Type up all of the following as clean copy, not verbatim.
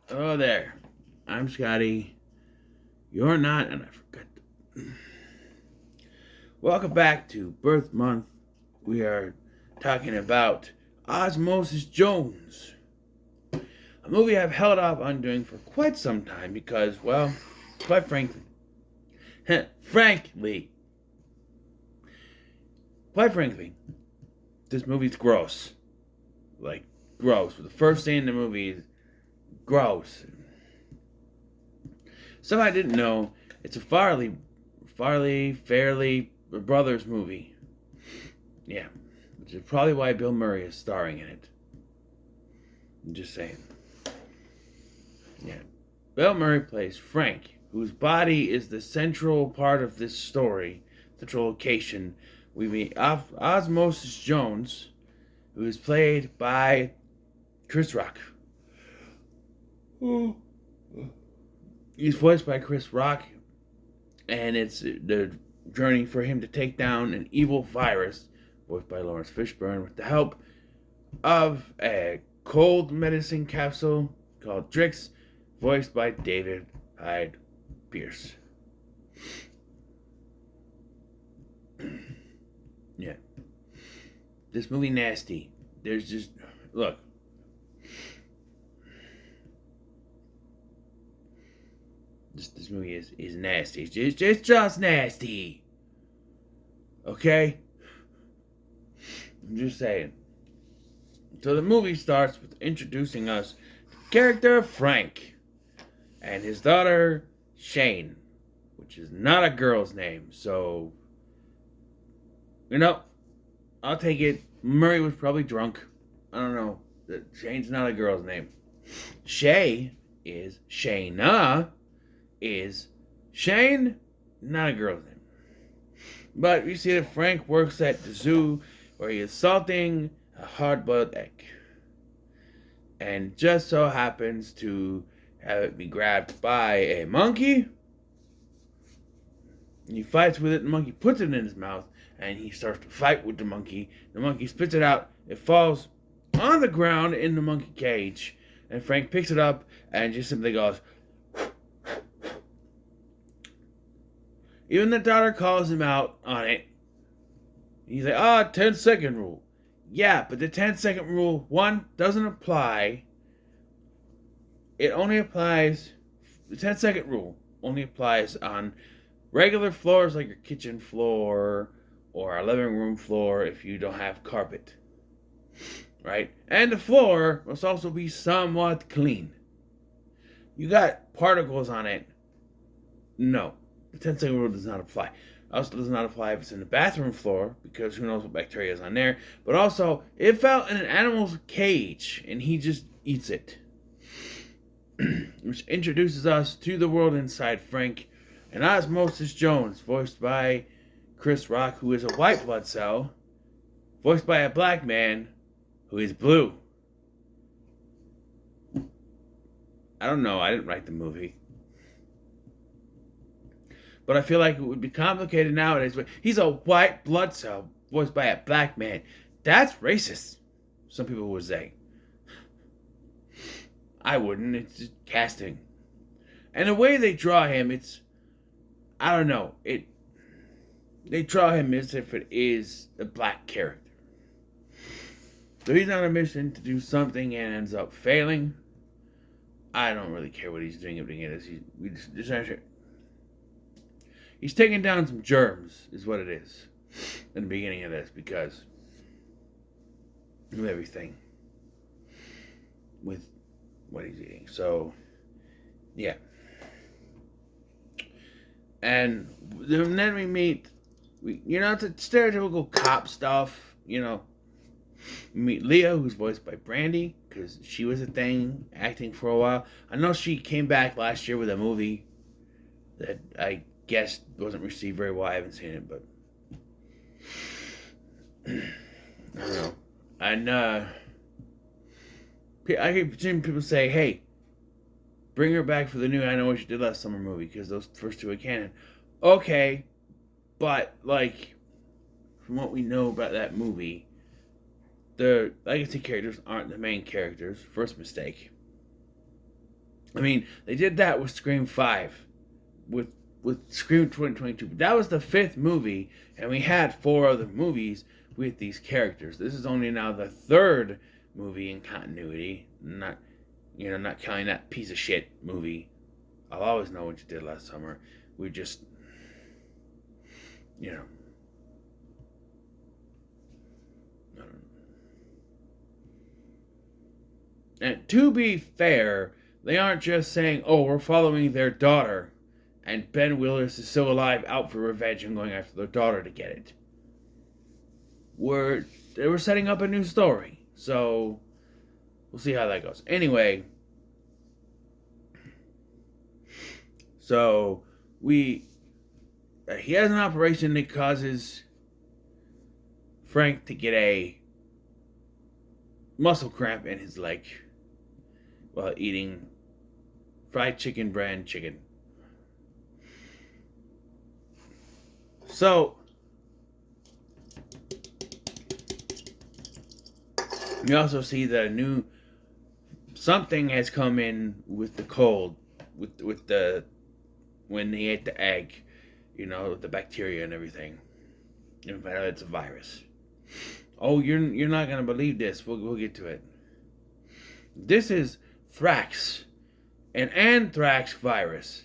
Hello there. I'm Scotty. You're not, and I forgot. Welcome back to Birth Month. We are talking about Osmosis Jones, a movie I've held off on doing for quite some time because, well, quite frankly, frankly, quite frankly, this movie's gross. Like, gross. The first scene in the movie is gross. So I didn't know it's a Fairly Brothers movie. Yeah, which is probably why Bill Murray is starring in it. I'm just saying. Yeah, Bill Murray plays Frank, whose body is the central part of this story, central location. We meet Osmosis Jones, who is played by Chris Rock. He's voiced by Chris Rock, and it's the journey for him to take down an evil virus, voiced by Lawrence Fishburne, with the help of a cold medicine capsule called Drix, voiced by David Hyde Pierce. Yeah. This movie nasty. There's just look. This movie is nasty. It's just nasty. Okay? I'm just saying. So the movie starts with introducing us to the character Frank and his daughter Shane, which is not a girl's name. So, I'll take it. Murray was probably drunk. I don't know. Shane's not a girl's name. Shay is Shayna. Is Shane, not a girl's name. But we see that Frank works at the zoo where he is salting a hard-boiled egg. And just so happens to have it be grabbed by a monkey. And he fights with it, the monkey puts it in his mouth, and he starts to fight with the monkey. The monkey spits it out, it falls on the ground in the monkey cage, and Frank picks it up and just simply goes. Even the daughter calls him out on it. He's like, 10-second rule. Yeah, but the 10-second rule, one, doesn't apply. It only applies, the 10-second rule only applies on regular floors like your kitchen floor or a living room floor if you don't have carpet. Right? And the floor must also be somewhat clean. You got particles on it. No. The 10-second rule does not apply. Also does not apply if it's in the bathroom floor, because who knows what bacteria is on there. But also, it fell in an animal's cage, and he just eats it. Which introduces us to the world inside Frank and Osmosis Jones, voiced by Chris Rock, who is a white blood cell, voiced by a black man, who is blue. I don't know, I didn't write the movie. But I feel like it would be complicated nowadays. But he's a white blood cell voiced by a black man. That's racist, some people would say. I wouldn't. It's just casting. And the way they draw him, I don't know. They draw him as if it is a black character. So he's on a mission to do something and ends up failing. I don't really care what he's doing at the beginning of this. He's taking down some germs, is what it is, in the beginning of this, because of everything with what he's eating. So, yeah. And then we meet, it's a stereotypical cop stuff, We meet Leah, who's voiced by Brandy, because she was a thing, acting for a while. I know she came back last year with a movie that I guess wasn't received very well. I haven't seen it, but I don't know. And I keep seeing people say, "Hey, bring her back for the new I Know What You Did Last Summer movie," because those first two are canon. Okay, but from what we know about that movie, the legacy characters aren't the main characters. First mistake. I mean, they did that with Scream 5, with Scream 2022. But that was the 5th movie, and we had 4 other movies with these characters. This is only now the 3rd movie in continuity. Not counting that piece of shit movie. I'll always know what you did last summer. We just, you know. And to be fair, they aren't just saying, oh, we're following their daughter, and Ben Willis is still alive, out for revenge, and going after their daughter to get it. They were setting up a new story, so we'll see how that goes. Anyway, so he has an operation that causes Frank to get a muscle cramp in his leg while eating fried chicken brand chicken. So we also see that something has come in with the cold, with the when he ate the egg, the bacteria and everything. In fact, it's a virus. Oh, you're not gonna believe this. We'll get to it. This is Thrax, an anthrax virus.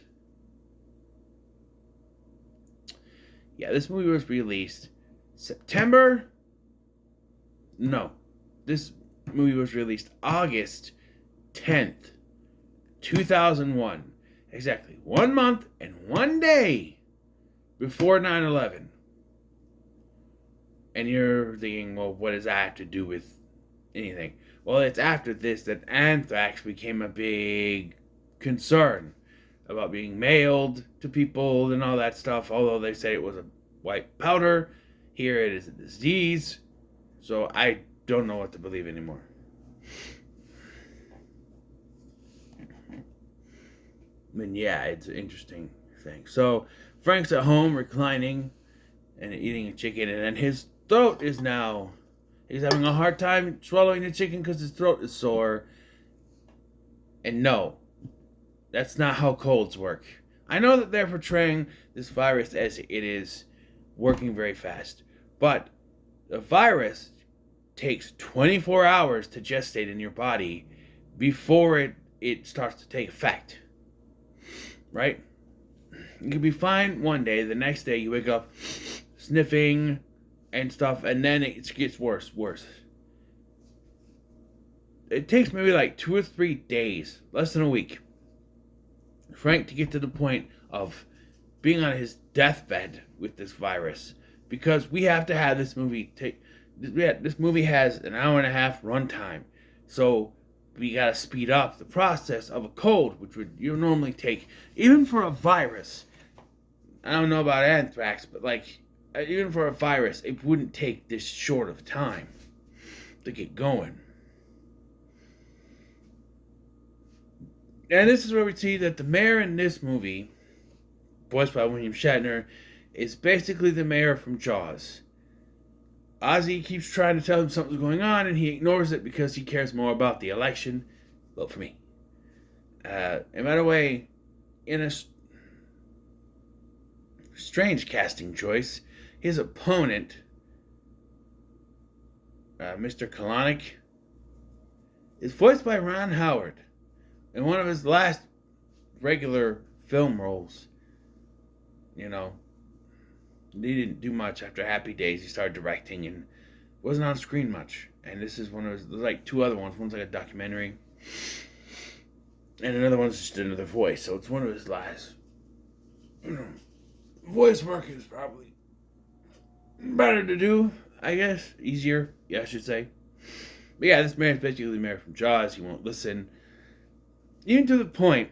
Yeah, this movie was released September. No, this movie was released August 10th, 2001. Exactly 1 month and 1 day before 9/11. And you're thinking, well, what does that have to do with anything? Well, it's after this that anthrax became a big concern about being mailed to people and all that stuff. Although they say it was a white powder, here it is a disease. So I don't know what to believe anymore. But yeah, it's an interesting thing. So Frank's at home reclining and eating a chicken, and then his throat is now, he's having a hard time swallowing the chicken because his throat is sore. And no, that's not how colds work. I know that they're portraying this virus as it is working very fast, but the virus takes 24 hours to gestate in your body before it starts to take effect. Right? You can be fine one day, the next day you wake up sniffing and stuff, and then it gets worse. It takes maybe like 2 or 3 days, less than a week, Frank to get to the point of being on his deathbed with this virus, because we have to have this movie this movie has an hour and a half runtime, so we gotta speed up the process of a cold, which you normally take, even for a virus. I don't know about anthrax, but even for a virus, it wouldn't take this short of time to get going. And this is where we see that the mayor in this movie, voiced by William Shatner, is basically the mayor from Jaws. Ozzy keeps trying to tell him something's going on, and he ignores it because he cares more about the election. Vote for me. And by the way, in a strange casting choice, his opponent, Mr. Kalanick, is voiced by Ron Howard in one of his last regular film roles. He didn't do much after Happy Days. He started directing and wasn't on screen much. And this is one of his, there's like 2 other ones. One's like a documentary, and another one's just another voice. So it's one of his last. Voice work is probably better to do, I guess. Easier, yeah, I should say. But yeah, this man's basically the mayor from Jaws. He won't listen. Even to the point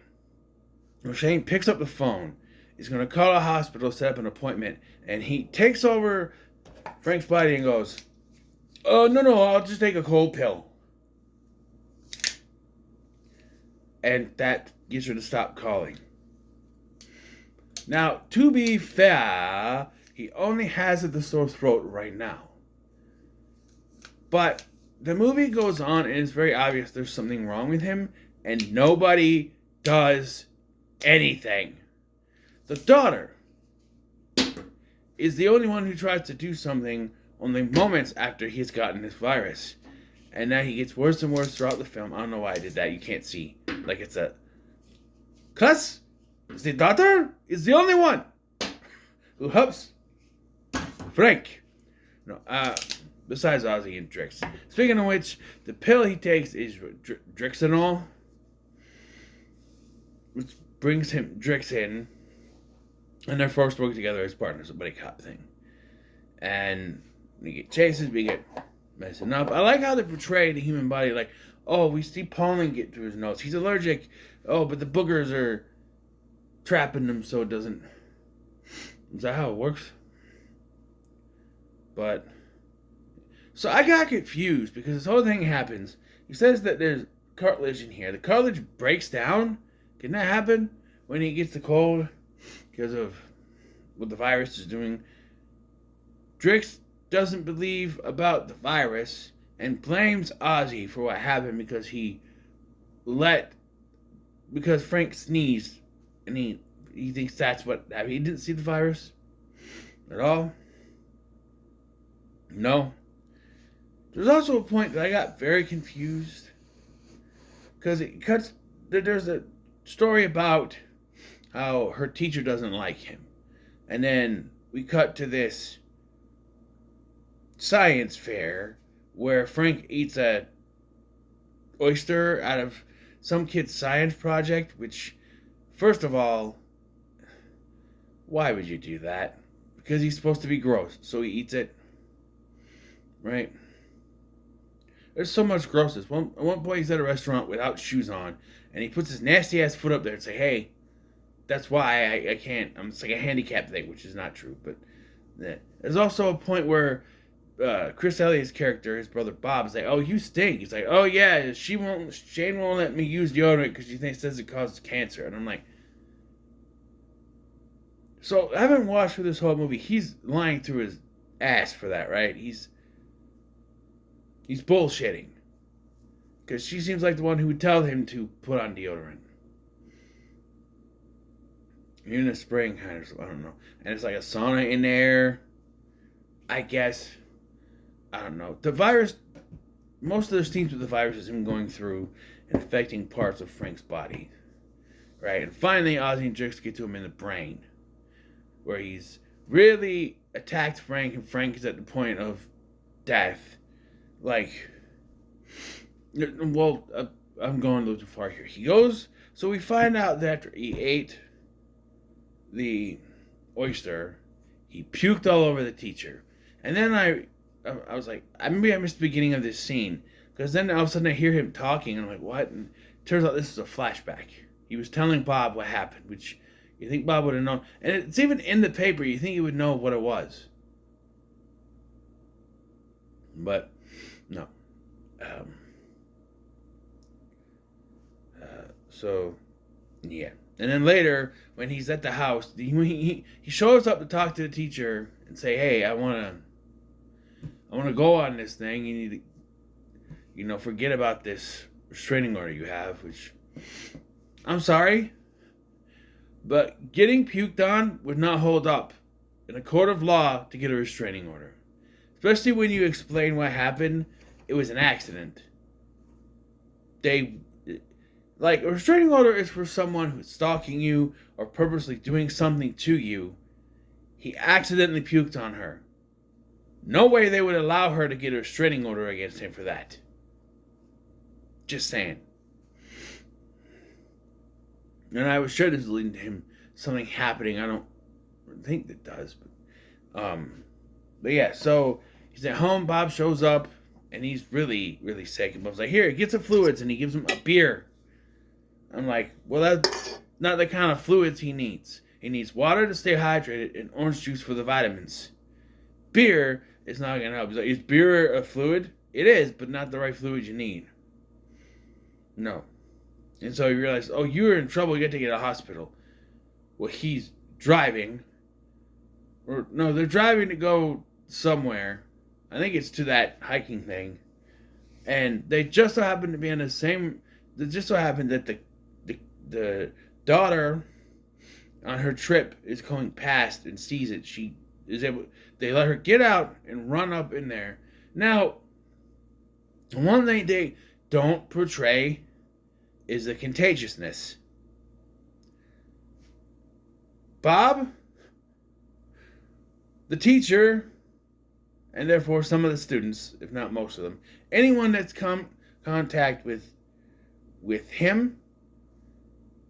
where Shane picks up the phone. He's going to call a hospital, set up an appointment, and he takes over Frank's body and goes, "Oh, no, I'll just take a cold pill." And that gets her to stop calling. Now, to be fair, he only has the sore throat right now. But the movie goes on, and it's very obvious there's something wrong with him, and nobody does anything. The daughter is the only one who tries to do something only moments after he's gotten this virus. And now he gets worse and worse throughout the film. I don't know why I did that. You can't see. Like it's a... Cuz the daughter is the only one who helps Frank. No, besides Ozzy and Drix. Speaking of which, the pill he takes is Drixanol, which brings him Drix in, and they're forced to work together as partners, a buddy cop thing. And we get chases, we get messing up. I like how they portray the human body like, oh, we see pollen get through his nose. He's allergic. Oh, but the boogers are trapping him so it doesn't... Is that how it works? But... So I got confused because this whole thing happens. He says that there's cartilage in here. The cartilage breaks down. Can that happen when he gets the cold? Because of what the virus is doing. Drix doesn't believe about the virus and blames Ozzy for what happened because because Frank sneezed and he thinks that's what happened. He didn't see the virus at all. No. There's also a point that I got very confused because there's a story about how her teacher doesn't like him, and then we cut to this science fair where Frank eats a oyster out of some kid's science project, which, first of all, why would you do that? Because he's supposed to be gross, so he eats it, right? There's so much grossness. At one point he's at a restaurant without shoes on, and he puts his nasty ass foot up there and say, hey, that's why I can't. It's like a handicap thing, which is not true. But yeah. There's also a point where Chris Elliott's character, his brother Bob, is like, oh, you stink. He's like, oh yeah, Shane won't let me use deodorant because she says it causes cancer. And I'm like, so I haven't watched through this whole movie. He's lying through his ass for that, right? He's bullshitting. Because she seems like the one who would tell him to put on deodorant. In the spring, kind of, I don't know. And it's like a sauna in there. I guess. I don't know. The virus, most of the scenes with the virus is him going through and affecting parts of Frank's body. Right? And finally, Ozzy and Drix get to him in the brain. Where he's really attacked Frank, and Frank is at the point of death. Like, well, I'm going a little too far here. He goes, so we find out that after he ate the oyster, he puked all over the teacher. And then I was like, maybe I missed the beginning of this scene. Because then all of a sudden I hear him talking, and I'm like, what? And it turns out this is a flashback. He was telling Bob what happened, which you think Bob would have known. And it's even in the paper, you think he would know what it was. But no. So, yeah. And then later, when he's at the house, he shows up to talk to the teacher and say, hey, I want to go on this thing. You need to, forget about this restraining order you have, which, I'm sorry, but getting puked on would not hold up in a court of law to get a restraining order. Especially when you explain what happened. It was an accident. A restraining order is for someone who's stalking you or purposely doing something to you. He accidentally puked on her. No way they would allow her to get a restraining order against him for that. Just saying. And I was sure this is leading to him something happening. I don't think that does, but yeah. So he's at home. Bob shows up, and he's really, really sick. And Bob's like, "Here, get some fluids," and he gives him a beer. I'm like, well, that's not the kind of fluids he needs. He needs water to stay hydrated and orange juice for the vitamins. Beer is not going to help. He's like, is beer a fluid? It is, but not the right fluid you need. No. And so you realize, oh, you're in trouble. You got to get to a hospital. Well, he's driving. Or, no, they're driving to go somewhere. I think it's to that hiking thing. And they just so happen to be on the same... It just so happened that the daughter on her trip is going past and sees it. She is able. They let her get out and run up in there. Now, one thing they don't portray is the contagiousness. Bob, the teacher, and therefore some of the students, if not most of them, anyone that's come contact with him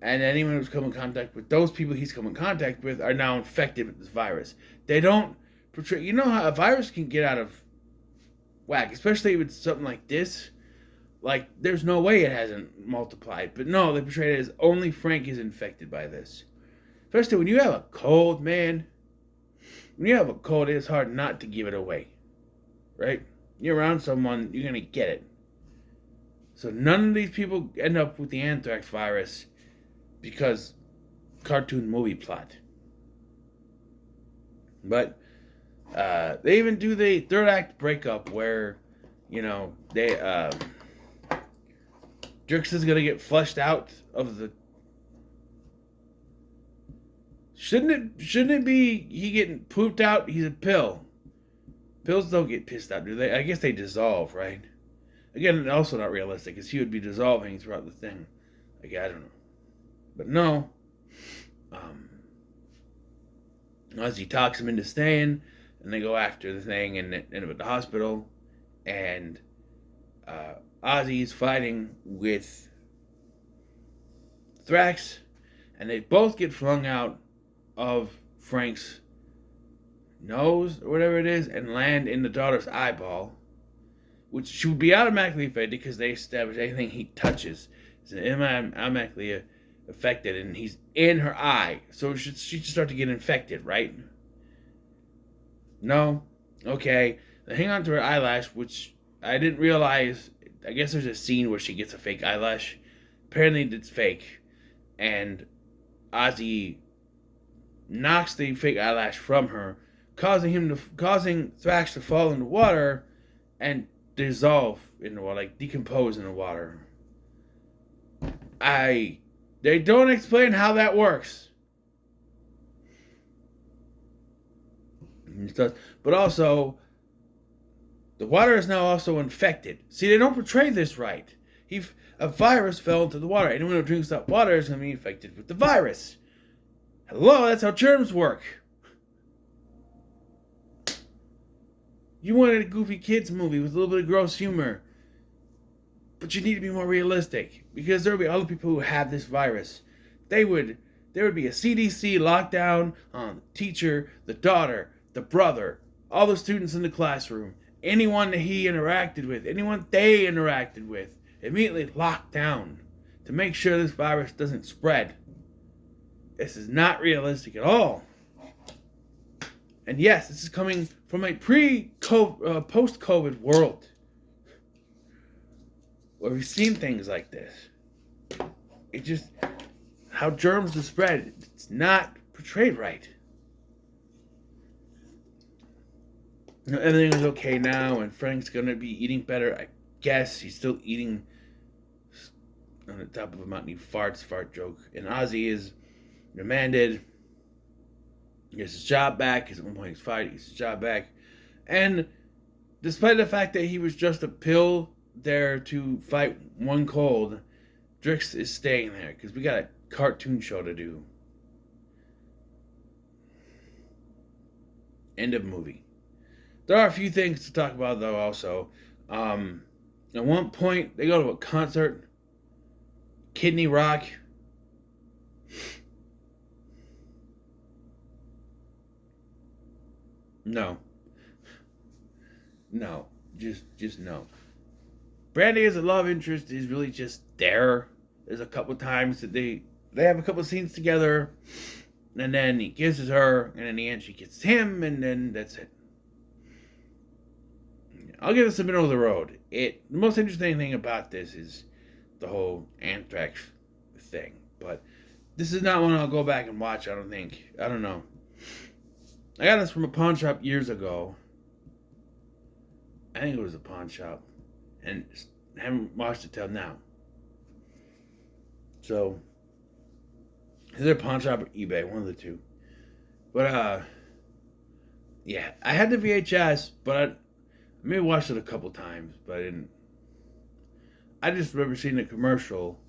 and anyone who's come in contact with those people he's come in contact with are now infected with this virus. They don't portray. You know how a virus can get out of whack, especially with something like this. Like, there's no way it hasn't multiplied. But no, they portray it as only Frank is infected by this. Especially when you have a cold, man. When you have a cold, it's hard not to give it away. Right? You're around someone, you're going to get it. So none of these people end up with the anthrax virus because cartoon movie plot. But they even do the third act breakup where, they Drix is gonna get flushed out of the. Shouldn't it be he getting pooped out? He's a pill. Pills don't get pissed out, do they? I guess they dissolve, right? Again, also not realistic, because he would be dissolving throughout the thing. Like, I don't know. But no. Ozzy talks him into staying, and they go after the thing and end up at the hospital. And Ozzy's fighting with Thrax, and they both get flung out of Frank's nose, or whatever it is, and land in the daughter's eyeball, which she would be automatically affected because they establish anything he touches is automatically affected, and he's in her eye, so she should start to get infected, right? No? Okay. They hang on to her eyelash, which I didn't realize. I guess there's a scene where she gets a fake eyelash. Apparently it's fake, and Ozzy knocks the fake eyelash from her, causing Thrax to fall in the water and dissolve in the water, like decompose in the water. They don't explain how that works. But also, the water is now also infected. See, they don't portray this right. A virus fell into the water. Anyone who drinks that water is going to be infected with the virus. Hello, that's how germs work. You wanted a goofy kids movie with a little bit of gross humor. But you need to be more realistic. Because there will be other people who have this virus. There would be a CDC lockdown on the teacher, the daughter, the brother, all the students in the classroom, anyone that he interacted with, anyone they interacted with, immediately locked down to make sure this virus doesn't spread. This is not realistic at all. And yes, this is coming from a post-COVID world where we've seen things like this. It just, how germs are spread, it's not portrayed right. Everything is okay now, and Frank's gonna be eating better. I guess he's still eating on the top of a mountain. He farts, fart joke. And Ozzy is remanded. He gets his job back, because at one point he's fired, he gets his job back. And despite the fact that he was just a pill there to fight one cold, Drix is staying there, because we got a cartoon show to do. End of movie. There are a few things to talk about, though, also. At one point, they go to a concert. Kidney Rock. No. Just no. Brandy as a love interest is really just there. There's a couple times that they have a couple scenes together, and then he kisses her, and in the end she kisses him, and then that's it. I'll give this a middle of the road. The most interesting thing about this is the whole anthrax thing. But this is not one I'll go back and watch, I don't think. I don't know. I got this from a pawn shop years ago. I think it was a pawn shop. And haven't watched it till now. So, Either pawn shop or eBay, one of the two. But yeah, I had the VHS, but I maybe watched it a couple times, but I didn't. I just remember seeing the commercial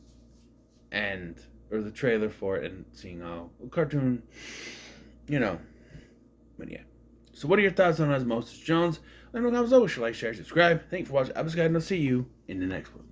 and or the trailer for it and seeing a cartoon, you know. But yeah. So what are your thoughts on Osmosis Jones? Let me know how it's always. Like, share, subscribe. Thanks for watching. I'm just going to see you in the next one.